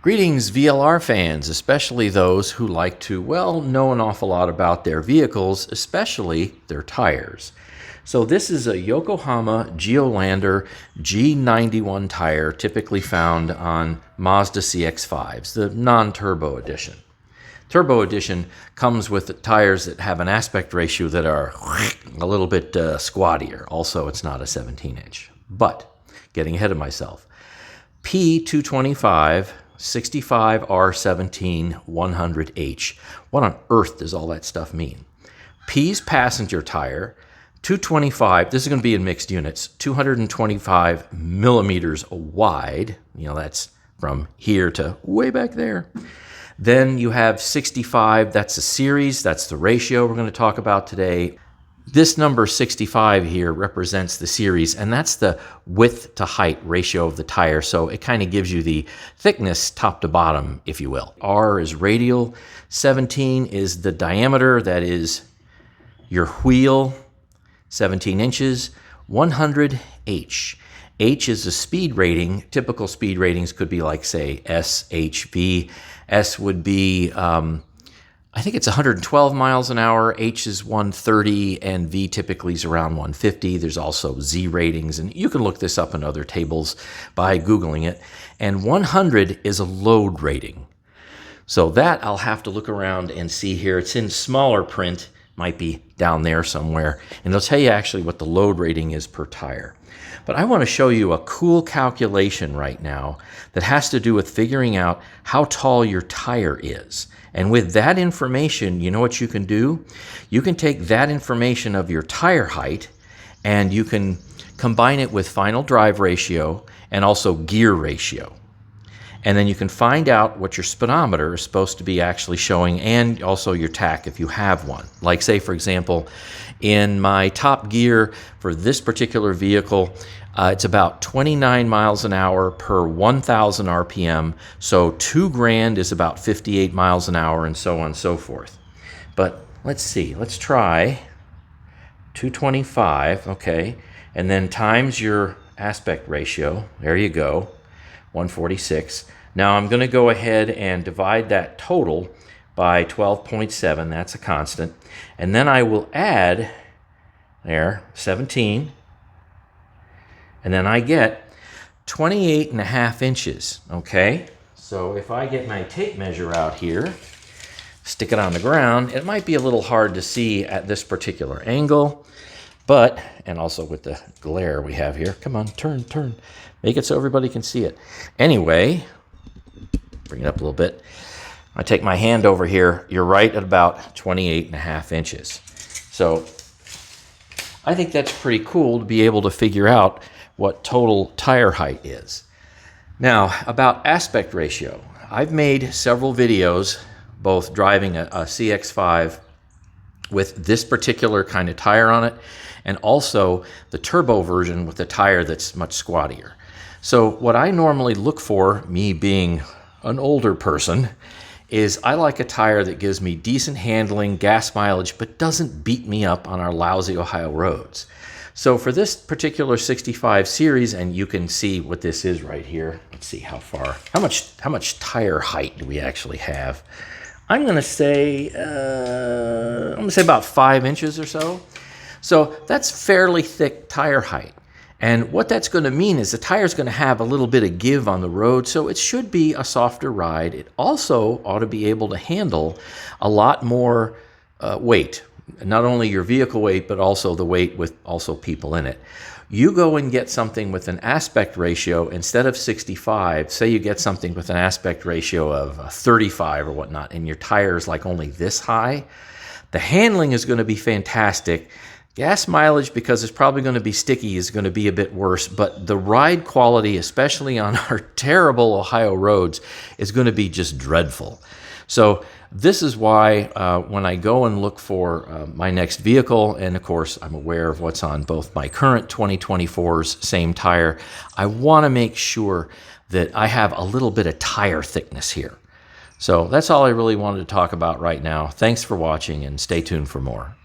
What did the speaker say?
Greetings, VLR fans, especially those who like to, well, know an awful lot about their vehicles, especially their tires. So this is a Yokohama Geolandar G91 tire, typically found on Mazda CX-5s, the non-turbo edition. Turbo edition comes with tires that have an aspect ratio that are a little bit squattier. Also, it's not a 17-inch. But, getting ahead of myself, P225 65R17 100H. What on earth does all that stuff mean? P's passenger tire, 225, this is going to be in mixed units, 225 millimeters wide. You know, that's from here to way back there. Then you have 65, that's a series, that's the ratio we're going to talk about today. This number 65 here represents the series, and that's the width to height ratio of the tire. So it kind of gives you the thickness top to bottom, if you will. R is radial, 17 is the diameter, that is your wheel, 17 inches, 100 H. H is the speed rating. Typical speed ratings could be like, say, S, H, V. S would be, I think it's 112 miles an hour, H is 130, and V typically is around 150. There's also Z ratings, and you can look this up in other tables by Googling it. And 100 is a load rating. So that I'll have to look around and see here. It's in smaller print, might be down there somewhere, and it'll tell you actually what the load rating is per tire. But I want to show you a cool calculation right now that has to do with figuring out how tall your tire is. And with that information, you know what you can do? You can take that information of your tire height and you can combine it with final drive ratio and also gear ratio. And then you can find out what your speedometer is supposed to be actually showing, and also your tach if you have one. Like, say, for example, in my top gear for this particular vehicle, it's about 29 miles an hour per 1,000 RPM. So 2 grand is about 58 miles an hour, and so on and so forth. But let's see. Let's try 225, okay, and then times your aspect ratio. There you go. 146. Now I'm going to go ahead and divide that total by 12.7. That's a constant. And then I will add, there, 17. And then I get 28.5 inches, okay? So if I get my tape measure out here, stick it on the ground, it might be a little hard to see at this particular angle, but, and also with the glare we have here, come on, turn. Make it so everybody can see it. Anyway, bring it up a little bit. I take my hand over here. You're right at about 28.5 inches. So I think that's pretty cool to be able to figure out what total tire height is. Now, about aspect ratio. I've made several videos, both driving a CX-5 with this particular kind of tire on it, and also the turbo version with the tire that's much squattier. So what I normally look for, me being an older person, is I like a tire that gives me decent handling, gas mileage, but doesn't beat me up on our lousy Ohio roads. So for this particular 65 series, and you can see what this is right here. Let's see how far, how much tire height do we actually have? I'm going to say about 5 inches or so. So that's fairly thick tire height. And what that's going to mean is the tire is going to have a little bit of give on the road, so it should be a softer ride. It also ought to be able to handle a lot more weight, not only your vehicle weight, but also the weight with also people in it. You go and get something with an aspect ratio, instead of 65, say you get something with an aspect ratio of 35 or whatnot, and your tire is like only this high, the handling is going to be fantastic. Gas mileage, because it's probably going to be sticky, is going to be a bit worse, but the ride quality, especially on our terrible Ohio roads, is going to be just dreadful. So this is why when I go and look for my next vehicle, and of course I'm aware of what's on both my current 2024's same tire, I want to make sure that I have a little bit of tire thickness here. So that's all I really wanted to talk about right now. Thanks for watching, and stay tuned for more.